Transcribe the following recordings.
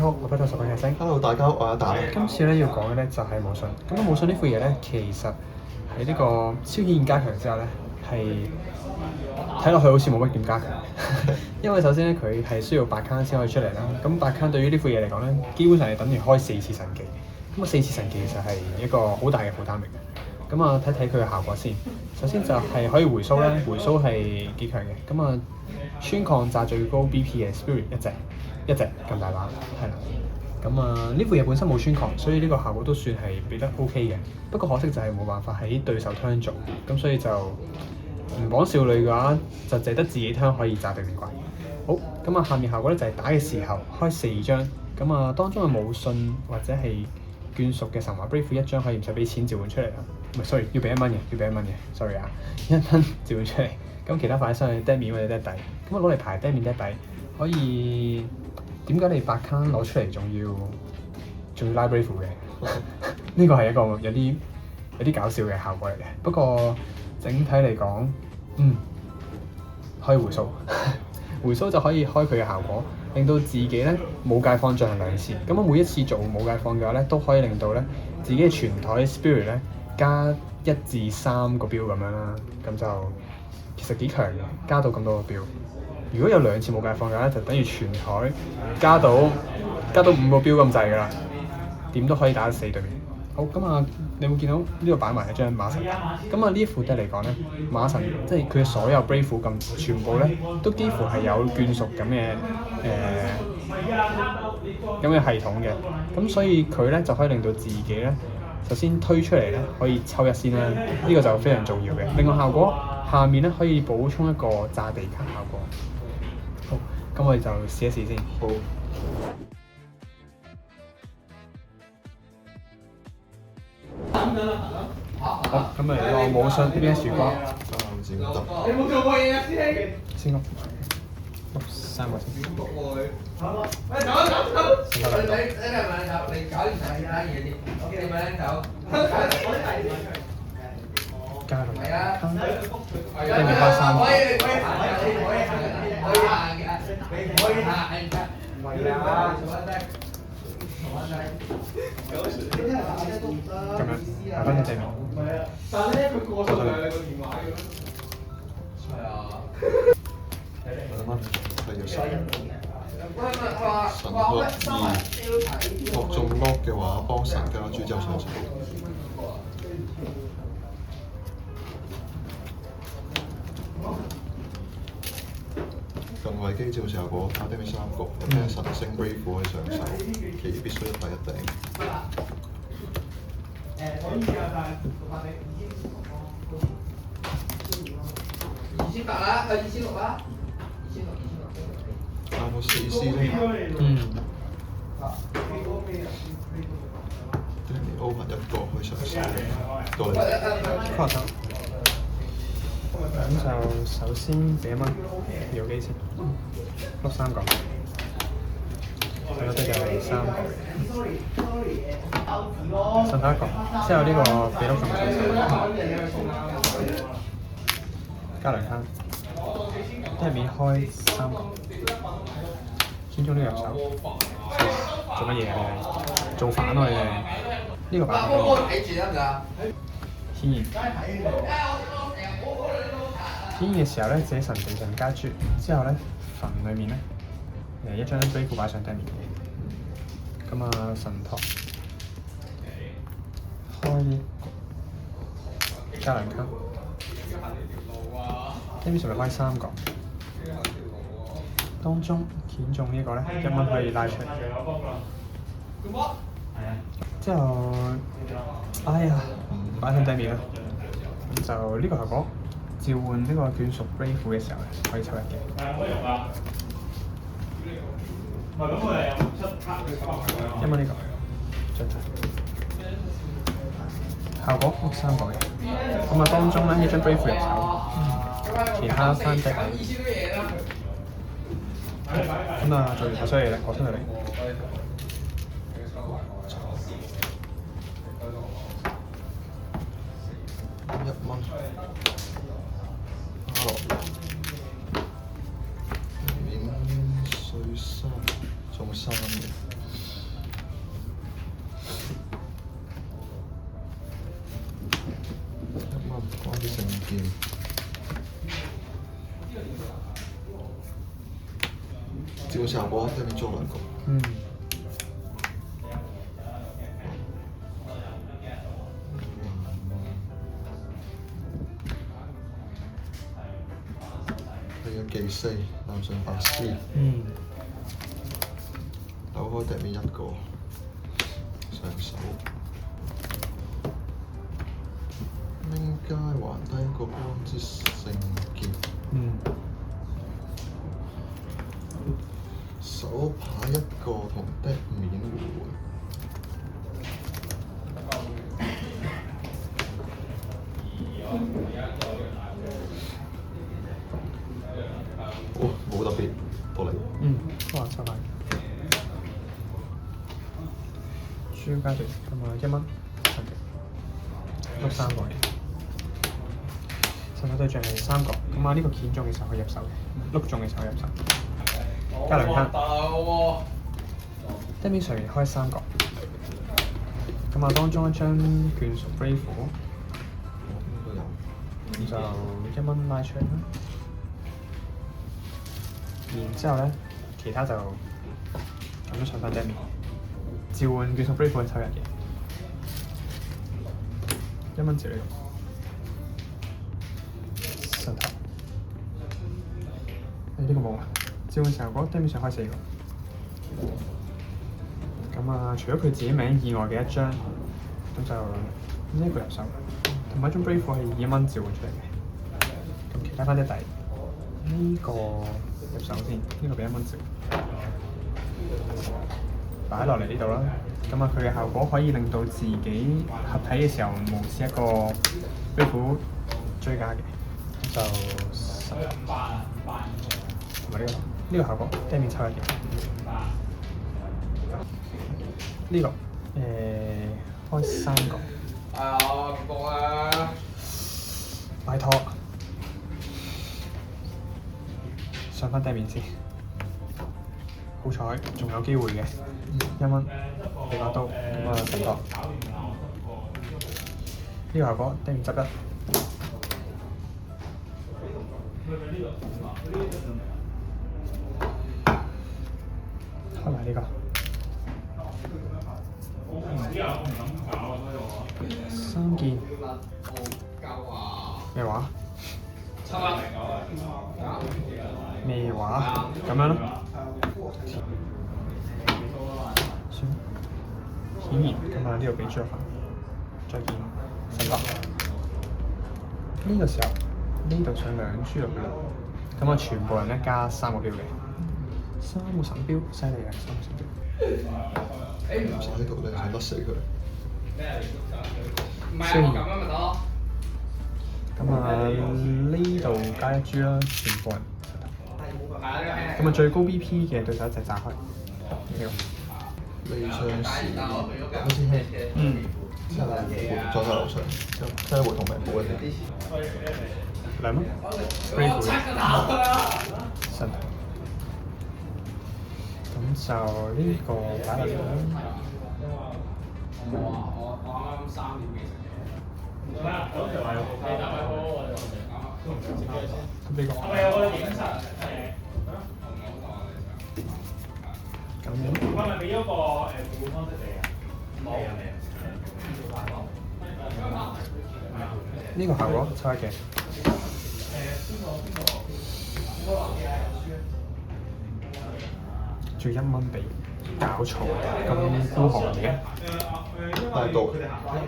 好，我係十個劇星。 Hello，大家好，我係阿大。今次咧要講嘅咧就係武信。咁武信呢副嘢咧，其實喺呢個超顯現加強之下咧，係睇落去好似冇乜點加強。因為首先咧，佢係需要8卡先可以出嚟啦。咁8卡對於呢副嘢嚟講咧，基本上係等於開4次神技。咁啊4次神技其實係一個好大嘅負擔嚟嘅。咁啊睇睇佢嘅效果先。首先就係可以回蘇啦，回蘇係幾強嘅。咁啊穿抗炸最高 BP 嘅 Spirit 一隻咁大把，係啦。咁啊呢副嘢本身冇穿抗，所以呢個效果都算係俾得 OK 嘅。不過可惜就係冇辦法喺對手 turn 做，咁所以就唔講少女嘅話，就淨得自己 turn可以炸定定怪。好，咁啊下面效果咧就係打嘅時候開4張，咁啊當中嘅武信或者係眷屬嘅神話 Brave 1張可以唔使俾錢召喚出嚟啦。唔係 sorry 要俾1蚊嘅 sorry 啊，1蚊召喚出嚟。咁其他擺上去 dead 面或者 dead 底，咁啊攞嚟排 dead 面 dead 底可以。點解你8卡攞出嚟仲要拉 Brave 嘅？呢個係一個有啲搞笑嘅效果嚟嘅。不過整體嚟講，可以回蘇，回蘇就可以開佢嘅效果，令到自己咧冇界放進行2次。咁啊每一次做冇界放嘅話咧，都可以令到咧自己嘅全台 Spirit 咧加1至3個標咁樣啦。咁就其實幾強嘅，加到咁多個標。如果有2次冇界放嘅話，就等於全台加到5個標咁滯㗎啦，點都可以打得死對面。好，咁啊，你會見到呢度擺埋一張馬神。咁啊呢副 deck嚟講咧，馬神即係佢嘅所有 Brave 咁，全部咧都幾乎係有眷屬咁嘅系統嘅。咁所以佢咧就可以令到自己咧，首先推出嚟咧可以抽1先啦，呢個就非常重要嘅。另外效果下面咧可以補充一個炸地卡效果。好，咁我哋就試一試先。好。好，咁咪嚟個武信 VS 樹瓜。先得。你冇做過嘢啊，師兄？先6三個先。喂，走！你係咪走？你搞掂曬其他嘢先。OK，你咪走。加落係啊。跟住開3個。可以行嘅，你可以行嘅，可以行嘅，你可以行嘅。唔係啊，做乜啫？咁樣打翻隻正面。但係咧，佢過咗兩個電話嘅。係啊。2蚊係要神神學2，落中 lock 嘅話幫神加豬之後上手。近位機照效果，打低面3個，有神聖 Brave 可以上手，其餘必須1打1頂。2800啦，2600啦，2600。啱我4C 咧。open 1個可以上手，過嚟。跨手。咁就首先俾1蚊，搖機先，碌3個，係咯，即係3個嘅，剩翻1個，之後呢個俾碌仲上手，加2卡，即係面開3個，專中呢個入手，做乜嘢啊你？做反我哋呢個版本。顯然。顯現嘅時候咧，自己神地上加豬，之後咧墳裡面咧1張 Brave 擺上地面嘅，咁啊神托開呢個加2卡，呢邊上面開3個，當中顯中呢個咧1蚊可以拉出嚟，之後哎呀擺上地面啦，咁就呢個效果。召喚呢個眷屬 Brave 嘅時候可以抽1嘅。1蚊呢個，進題。效果碌3個嘅。咁啊當中咧1張 Brave 入手，其他3隻。咁啊做完所有嘢啦，我出嚟。1蚊。面碎3，中3嘅。劍，召喚效果對面做兩個。嗯。佢嘅技4，男上法師，嗯。抖開對面一個，上手。拎街還低一個光之聖劍，嗯。手牌一個同的面互換。哦，冇特別，到你。嗯，哇，收翻。輸加對，咁啊1蚊，碌3個嘅。手牌對象係3個，咁啊呢個鉗中嘅時候可以入手嘅，碌中嘅時候可以入手。加2卡。對面上面開3個，咁啊當中一張眷屬 Brave，咁就1蚊拉出嚟啦。然之後咧，其他就咁樣上翻對面，召喚眷屬 Brave 係抽1嘅，1蚊召呢個上頭。呢個冇啊，召喚效果對面上開4個。咁啊，除咗佢自己名以外嘅一張，咁就呢一個入手，同埋一張 Brave 係2蚊召喚出嚟嘅。咁其他翻啲底，呢個入手先，呢個俾1蚊召，擺落嚟呢度啦。咁啊，佢嘅效果可以令到自己合體嘅時候無視一個 Brave 追加嘅，就10，同埋呢個效果，對面抽1嘅。呢個開3個。結果啊！擺拖，上翻底面先。好彩，仲有機會嘅，1蚊俾把刀，咁啊神拖。呢個效果底面執1。開埋呢個。3件。咩話？咩話？咁樣咯。算。顯然咁啊，呢度俾咗份。再見，神發。呢個時候，呢度上2豬落去啦。咁啊，全部人咧加3個標嘅。3個神標，犀利啊！3個神標。唔使喺度咧，想得死佢。雖然咁啊，呢度加1豬啦，全部人。咁啊，最高 BP 嘅對手一隻炸開。呢張是啱先輕，之後再喺樓上，即係會同命冇嘅。2蚊 ，Brave 神。咁就呢個擺落嚟啦。我啱啱3點幾食嘅。咁呢個。咁樣。我咪俾咗個付款方式你啊？冇。呢個效果抽1嘅。仲1蚊俾，搞錯，咁孤寒嘅。大刀。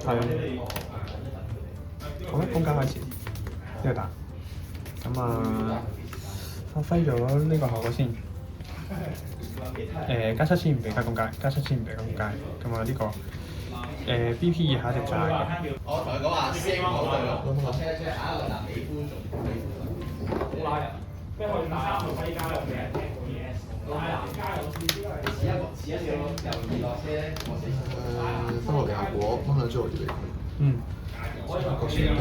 係。好，公交開始，呢個打。咁啊，發揮咗呢個效果先。加7000俾加公街，加7000俾加公街。咁啊呢個BP 以下一隻炸嘅。我同佢講話先好對咯，我 check 下個男美觀仲拉人，即係去3號西街有俾人聽過 ES， 拉人街有似一少咯，由2落車咧，我4。分落嚟效果，掹兩張我要俾佢。嗯。個先嘅。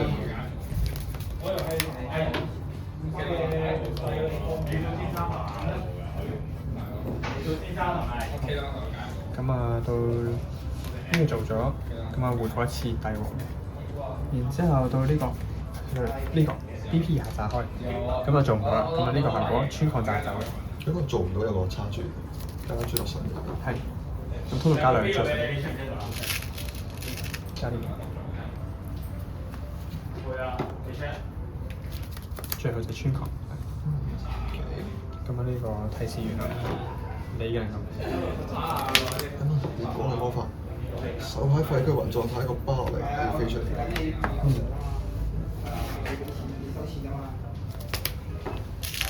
我又係咁啊，到呢個做咗，咁啊回過一次帝王嘅，然之後到呢個呢個 BP 下炸開，咁啊做唔到啦。咁啊呢個效果穿抗炸走嘅。如果做唔到有個叉住，加住落身嘅。係。咁通常加兩隻，加呢個。最後就穿抗。咁啊呢個提示完啦，你嘅咁。你講嘅魔法，手牌廢居雲狀態一個巴落嚟，要飛出嚟。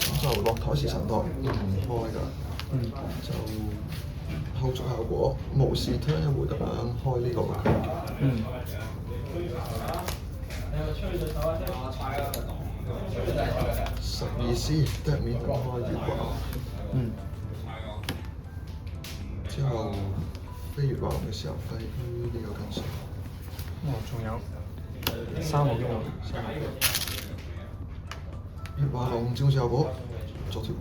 咁就落台時神台唔開㗎，就後續效果無視聽一回咁樣開呢個嘅。12C 得面咁開月華。之後飛月華龍嘅時候飛呢個跟手。仲有3個機會。月華龍照效果，左條。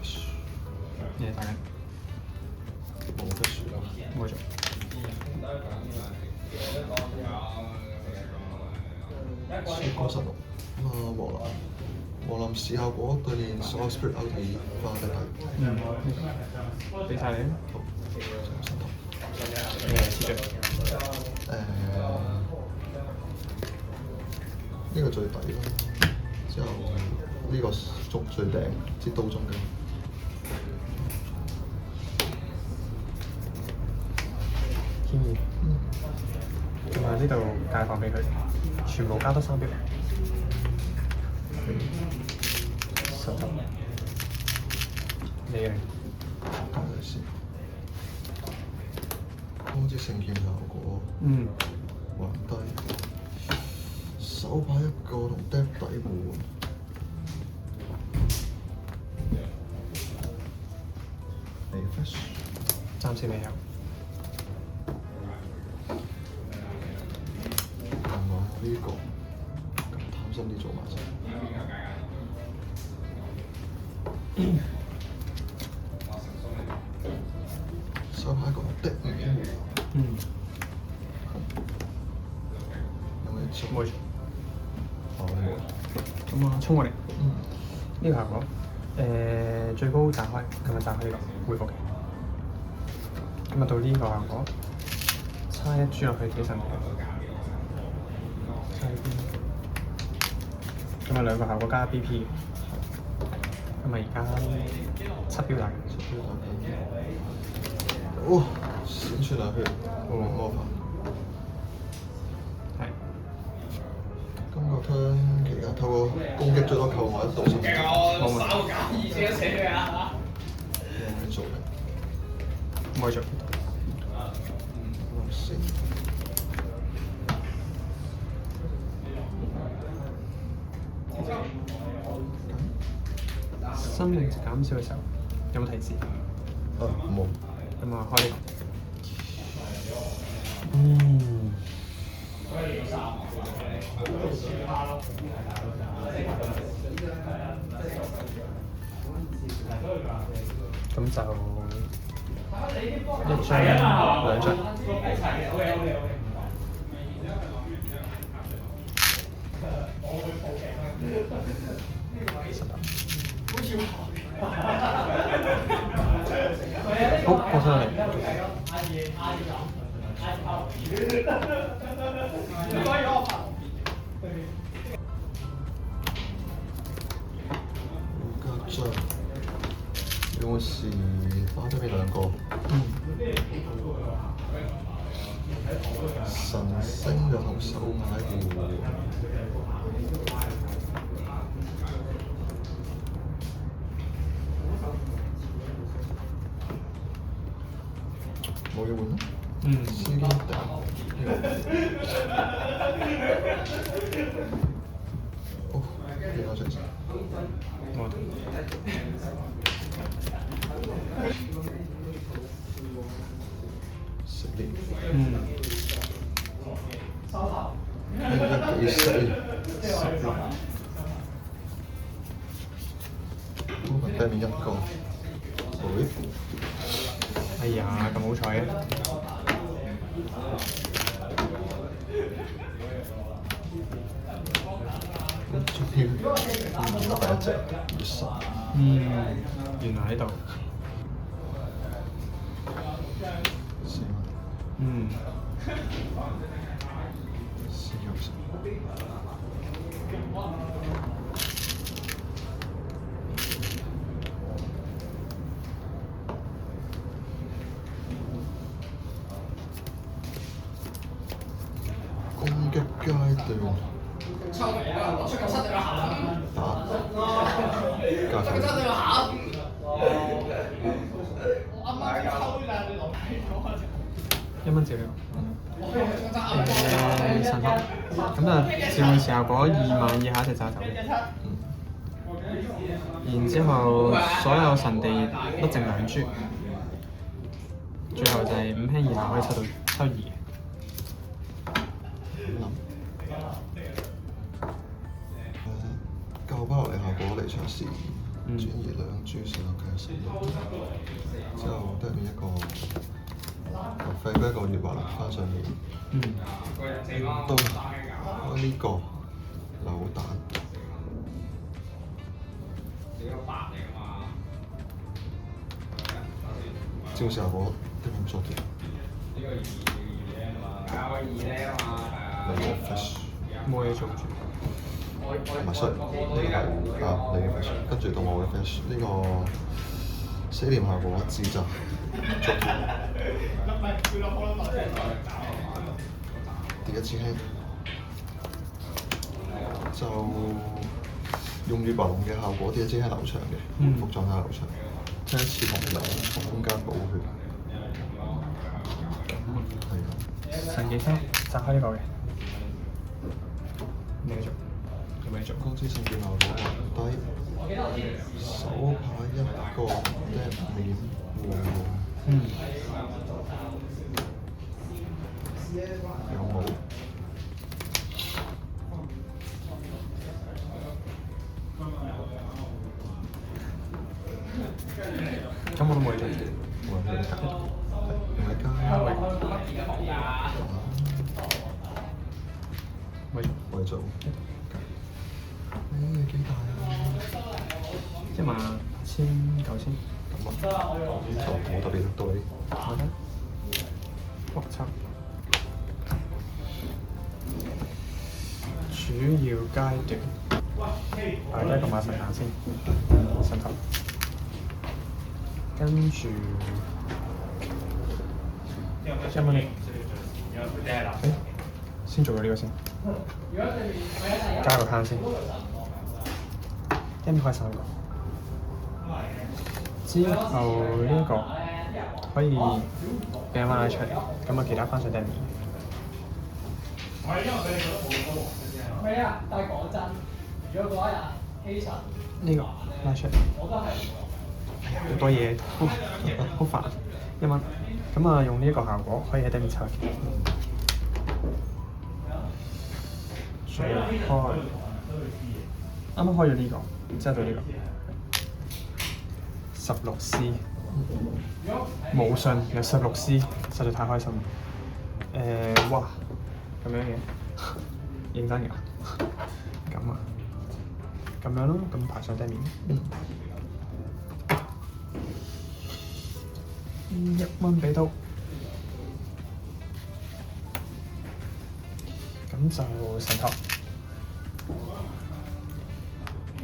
Fish。你睇緊？冇 fish 啦。冇錯。超過16。咁啊，黃林試效果對面所有 spirit out 已翻得嚟。俾晒你。好。試著。呢個最底啦，之後呢個中最頂，支刀中嘅。天意。咁啊呢度介放俾佢，全部加多3標。實質。你嘅。睇下先。好似聖劍效果。還低。手牌一個同 deck 底換。Fish。暫時未有。呢個咁貪心啲做埋先。手牌一個的唔有冇錯？冇錯。咁啊，衝過嚟。呢個效果，最高炸開，咁啊炸開呢個回復嘅。咁啊到呢個效果，差一轉落去幾神奇。咁啊兩個效果加 BP 嘅。咁啊而家7標大嘅。哇！閃穿下血，魔法。係。今個 turn 其實透過攻擊最多扣我1道先。冇問題。有咩做嘅？冇做。生命值減少嘅時候，有冇提示？冇。咁啊，開呢個。咁就1張2張。好，放上嚟。加張，有冇事？花咗俾2個。神星嘅同手牌換。冇嘢換啦。司機頂。哦，幾多隻？冇問題。食啲。幾細？對面1個。哎呀，咁好彩嘅。仲要第一隻月神，原來喺度。4蚊，嗯，私有神。攻擊階段。打。加上。1蚊照呢個。神學，咁啊召喚時效果2萬以下一隻炸走。然之後所有神地甩剩2珠，最後就係5輕以下可以抽2。舊巴落嚟效果離場時轉移2珠上嘅神，之後得面一個廢嗰一個月華落翻上面。都開呢個扭蛋。照時效果得面作條。你個 fish 冇嘢做住。唔係 sorry，呢個係你嘅 fish，跟住到我嘅 fish，呢個死念效果自責作條。跌1次輕，就用月華龍嘅效果，跌1次輕流場嘅，復狀態流場，將一次同流空間補血。神技3炸開呢個嘅，你繼續，有咩做？光之聖劍效果低，手牌1個1面有冇？咁我都冇嘢做。冇人俾你揀，唔係加。我哋做。幾大啊119,000。咁啊，就冇特別到你。好的。國策。主要階段。擺低個馬神彈先，神頭。跟住1蚊。先做咗呢個先。加個攤先。1開3個。之後呢一個可以俾1蚊拉出嚟，咁啊其他翻上 Demi。係啊，但係講真，如果嗰一日希神呢個拉出嚟。我都係。哎呀，好多嘢，好煩。1蚊，咁啊用呢一個效果可以喺 Demi 抽嘅。再開，啱啱開咗呢個，之後到呢個16C，冇信有16C，實在太開心啦！哇，咁樣嘅，認真㗎？咁啊，咁樣咯，咁排上 Demi。1蚊俾到，咁就神頭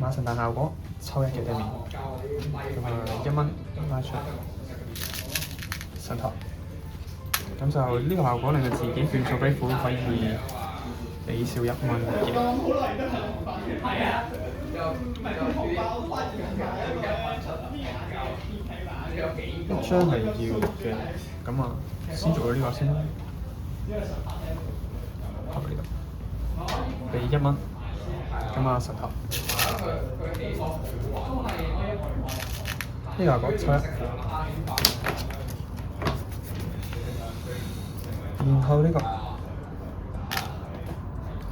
馬神彈效果抽1嘅 Demi，咁啊1蚊拉出嚟神頭，咁就呢個效果令到自己轉數俾款可以俾少1蚊嘅。一張係要嘅，咁啊先做咗呢個先啦。靠呢度，俾1蚊，咁啊神頭。呢個效果抽1，然後呢個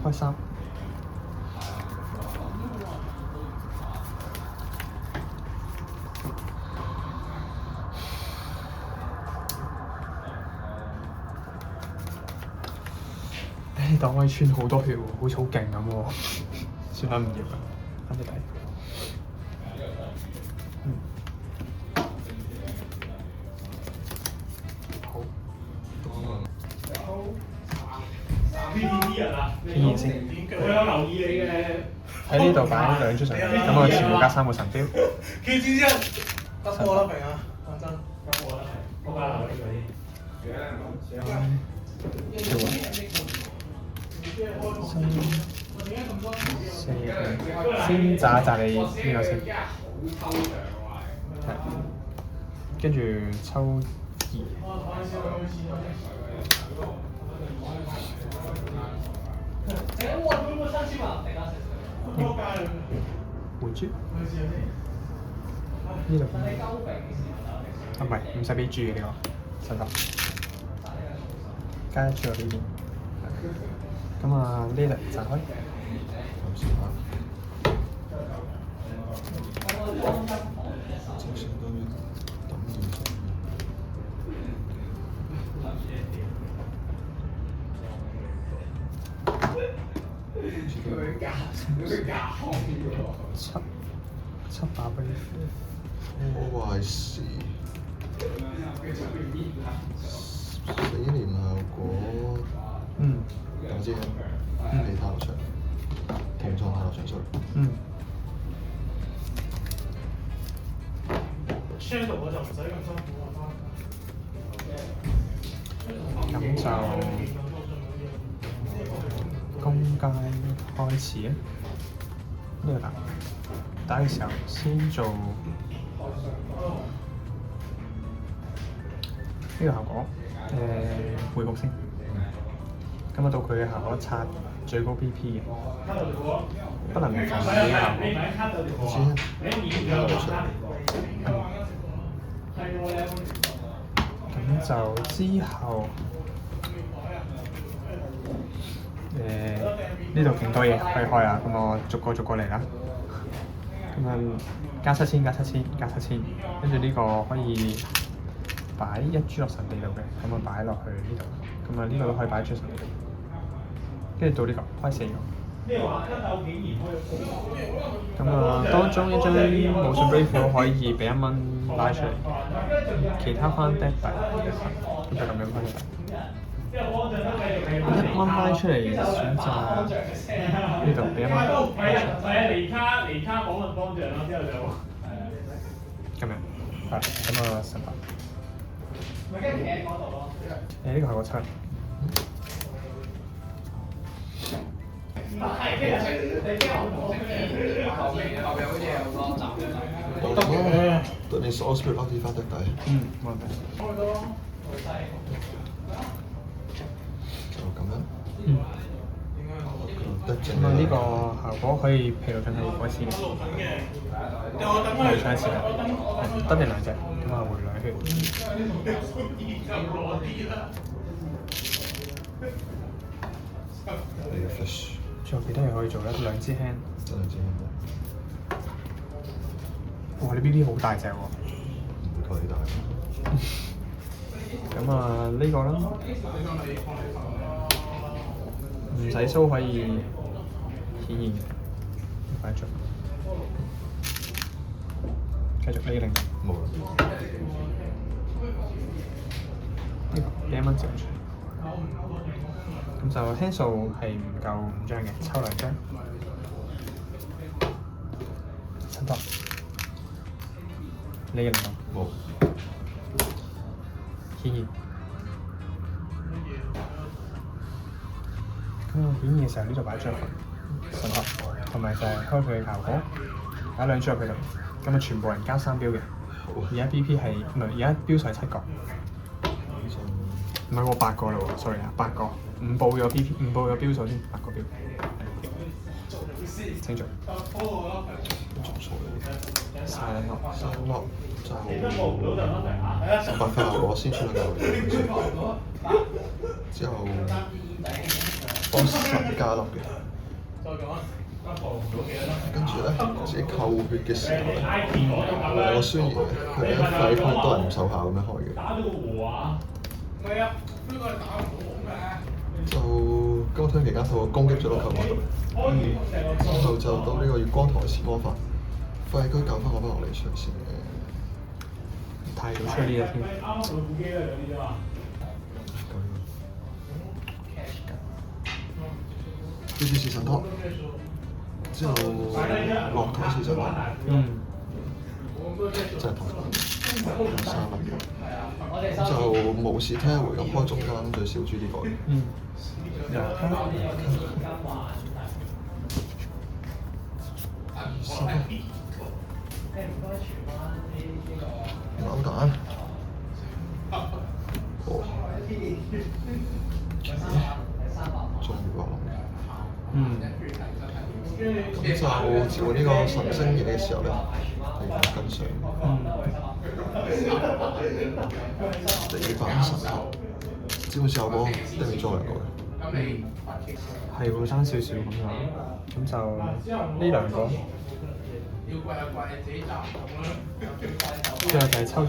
開3。但可以穿好多血喎，好似好勁咁喎。算啦，唔要啦，翻啲睇。好。PPT 人啊，天然先。我有留意你嘅。喺呢度擺兩張神標，咁我全部加3個神標。Q 之一得貨啦，平啊，講真。得貨啦，我加留意嗰啲。先炸一炸你呢個先，係，跟住抽2。回珠，呢度啊唔係，唔使俾注嘅呢個，收得。加一注喺呢邊。咁啊，呢度炸開。正常都要抌現金。7把杯。破壞時4年效果，我知你太落場，同場太落場 sorry。Shadow 我就唔使咁辛苦啊。咁就公街開始啊！呢個打嘅時候先做呢個效果，回復先。咁啊到佢嘅效果刷最高 BP 嘅，不能防呢個效果。我知，太落場。咁就之後，呢度勁多嘢可以開啊！咁我逐個嚟啦。咁啊，加7000，跟住呢個可以擺1珠落神地度嘅，咁啊擺落去呢度。咁啊呢個都可以擺1珠神地度。跟住到呢個開4個。咁啊，當中一張無損 Brave 可以俾1蚊拉出嚟，其他翻 deck 幣，咁就咁樣翻出嚟。1蚊拉出嚟選擇呢度俾1蚊拉出嚟。係啊，離卡訪問方丈啦，之後就咁樣，係咁啊神牌。咪跟住企喺嗰度咯。呢個係個7。係，跟住你驚我後邊好似有個站。對面 Soul Spirit 攞啲翻得底。冇問題。就咁樣。咁啊呢個效果可以疲勞盡係改善嘅。回上一次嘅，得你2隻，咁啊回2血。你嘅 fish。仲有其他嘢可以做咧？2支 hand。真係2支 hand。哇！你 BB 好大隻喎。唔夠你大。咁啊呢個啦，唔使蘇可以顯現嘅，擺出。繼續呢個0。冇啦。呢個俾1蚊接出。咁就 hand 數係唔夠5張嘅，抽2張。7多。呢個0。冇。顯現。咁我顯現嘅時候，呢度擺張神盒，同埋就係開佢嘅效果，擺2張入去度。咁啊，全部人交3標嘅。而家 BP 係唔係？而家標數係7個。唔係喎，8個啦喎 ，sorry 啊，8個，5報咗 BP，5報咗標數先，8個標。清楚。晒3粒就白花效果先出嚟嘅，之後幫神加粒嘅。跟住咧，自己扣血嘅時候咧，我雖然佢嘅廢牌都係唔奏效咁樣開嘅。就高推期間套攻擊咗粒球嗰度，之後就到呢個月光台前魔法，廢區救翻我翻落嚟場先嘅。太早出呢隻添。跟住是神托，之後落台是神托，真係頭3粒嘢。咁就無視聽一回咁開中間，跟住小豬呢個。扭蛋。哦。終於話咁就召喚呢個神星嘢嘅時候咧，係跟上。地板神頭，召喚效果一定要裝2個嘅。係會爭少少咁樣，咁就呢2個。最後就係抽2。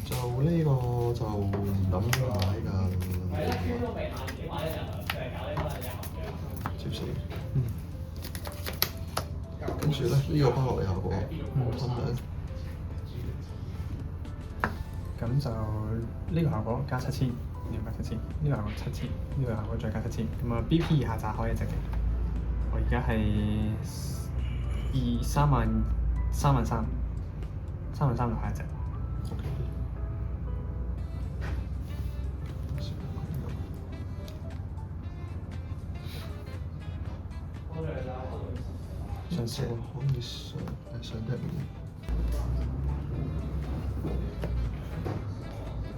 就呢個就唔諗買㗎。接死。跟住咧，呢個包落嚟效果，吞兩。咁就呢個效果加7000，呢個加7000，呢個效果7000，呢個效果再加7000。咁啊 BP 以下炸開1隻嘅。我而家係33000，33000就下一隻。上色可以上得面。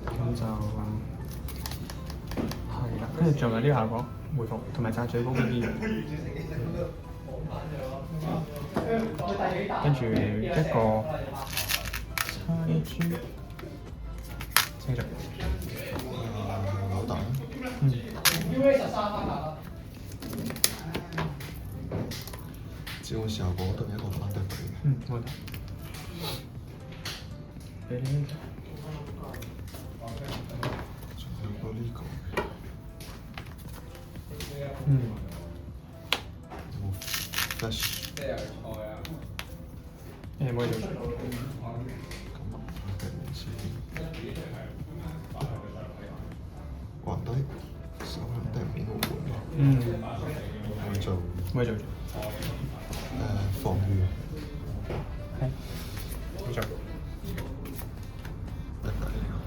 咁就係啦，跟住仲有呢個效果回復，同埋炸最高 BB。跟住一個猜珠清咗。扭蛋。召喚效果得一個反對佢。冇問題。俾呢個。仲有個呢個。Flash。冇嘢做。還低，手向低面好換。做。冇嘢做。防禦。係。冇做。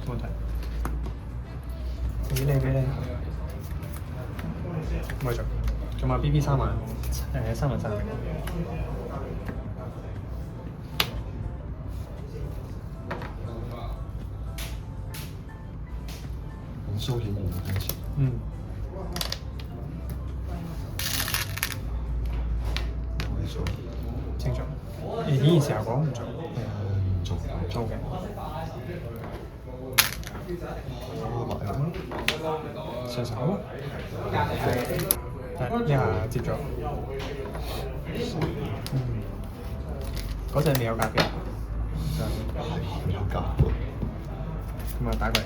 冇問題。俾你。冇嘢做。仲有 BB 3萬，33000嘅。收顯然嘅開始。會做。清楚。顯現時效果唔做。唔做。做嘅。上手。一下接咗。嗰陣未有夾嘅。係有夾喎。咁啊打過嚟。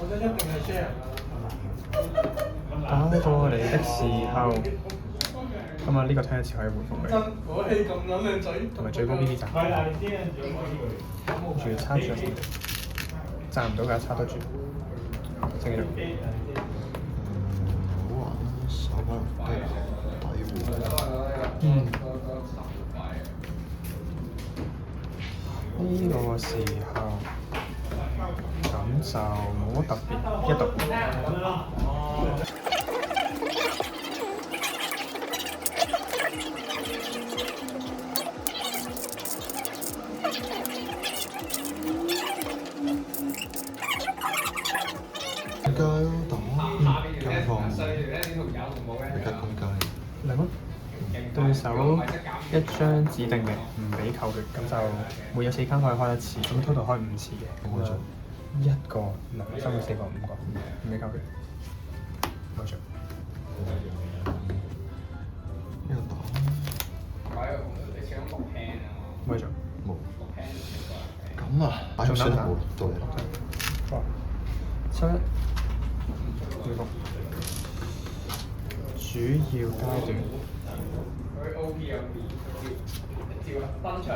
打過嚟的時候，咁啊呢個聽一次可以回復佢。我氣咁撚靚仔。同埋最高 BB 站。跟住叉住，站唔到㗎，叉得住。正咗。好玩啦，手法抵呢個時候咁就冇乜特別，一讀。街咯，打街坊，你吉公街。2蚊。對手一張指定嘅唔俾扣血，咁就每有4卡可以開1次，咁 total 開5次嘅。冇做。1個、2、3個、4個、5個，唔俾扣血。冇做。呢個打。冇做。冇。咁啊，擺咗先冇到嘢。收1。回復。主要階段。登場。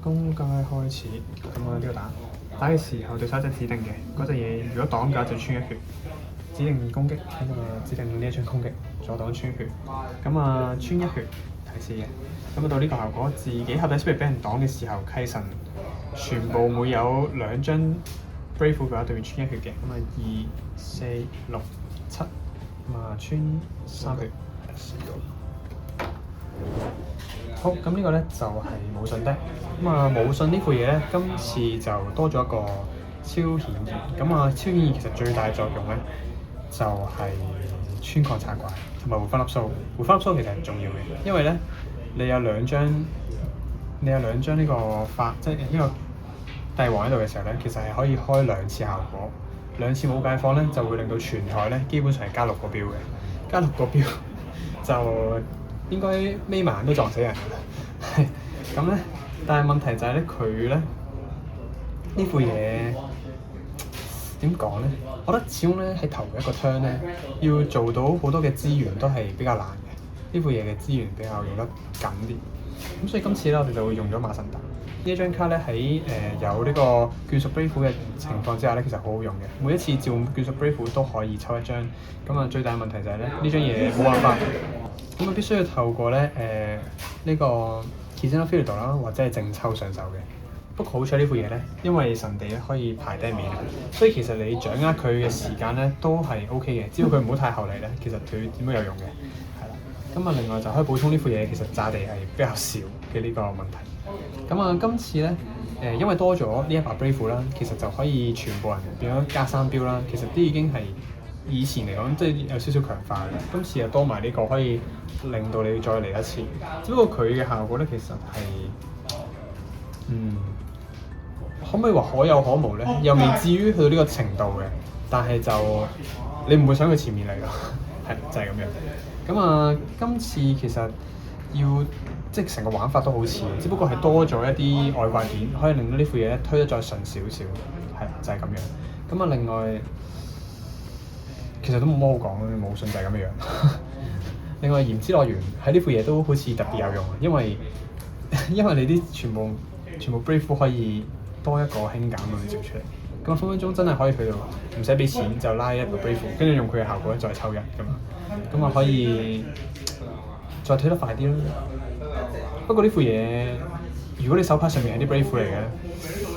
攻擊開始，咁我呢個打嘅時候對手一隻指定嘅嗰隻嘢，如果擋嘅話就穿一血。指定攻擊，咁指定呢一張攻擊阻擋穿血，咁穿一血提示嘅。咁到呢個效果，自己合體 spirit 俾人擋嘅時候，契神全部每有2張 brave 嘅話，對面穿一血嘅。咁2、4、6、7，穿3血。好，咁呢個咧就係武信的。武信呢副嘢咧，今次就多咗一個超顯現。超顯現其實最大作用咧，就係穿礦拆怪同埋回翻粒數。回翻粒數其實係唔重要嘅，因為咧你有2張呢個法，即係呢個帝王喺度嘅時候咧，其實係可以開2次效果。2次冇解放咧，就會令到全台咧基本上係加6個標嘅，加6個標就應該眯埋眼都撞死人嘅。咁咧，但係問題就係咧，佢咧呢副嘢點講咧？我覺得始終咧喺頭一個 turn 咧，要做到好多嘅資源都係比較難嘅。呢副嘢嘅資源比較用得緊啲。咁所以今次咧，我哋就會用咗馬神達呢一張卡咧，喺有呢個眷屬 brave 嘅情況之下咧，其實好好用嘅。每一次召喚眷屬 brave 都可以抽一張。最大嘅問題就係咧，呢張嘢冇辦法。咁必須要透過咧呢個 Kizuna Field 啦，或者係正抽上手嘅。不過好彩呢副嘢咧，因為神地咧可以排低面，所以其實你掌握佢嘅時間咧都係 OK 嘅，只要佢唔好太後嚟咧，其實佢點都有用嘅。係啦，另外就可以補充呢副嘢，其實炸地係比較少嘅呢個問題。今次咧因為多咗呢一把 brave 啦，其實就可以全部人變咗加3標啦。其實啲已經係以前嚟講，即係有少少強化嘅。今次又多埋呢個，可以令到你再嚟一次。只不過佢嘅效果咧，其實係可唔可以話可有可無咧？又未至於去到呢個程度嘅，但係就你唔會想佢前面嚟咯，係就係咁樣。今次其實要即係成個玩法都好似，只不過係多咗一啲外掛件，可以令到呢副嘢咧推得再順少少，係啦，就係咁樣。另外其實都冇乜好講，武信就係咁樣。另外炎之樂園喺呢副嘢都好似特別有用，因為你啲全部 brave 可以多一個輕減咁樣照出嚟，分分鐘真係可以去到唔使俾錢就拉一個 brave， 跟住用佢嘅效果再抽人咁可以再推得快啲咯。不過呢副嘢，如果你手牌上面係啲 brave 嚟嘅，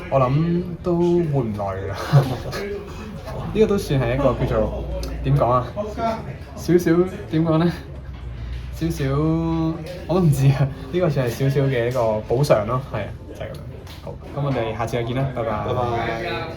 我諗都活唔耐㗎啦。呢個都算係一個叫做點講啊？少少點講咧？少少我都唔知啊。呢個算係少少嘅一個補償咯，係啊，就係咁樣。好，咁我哋下次再見啦，拜拜。拜拜。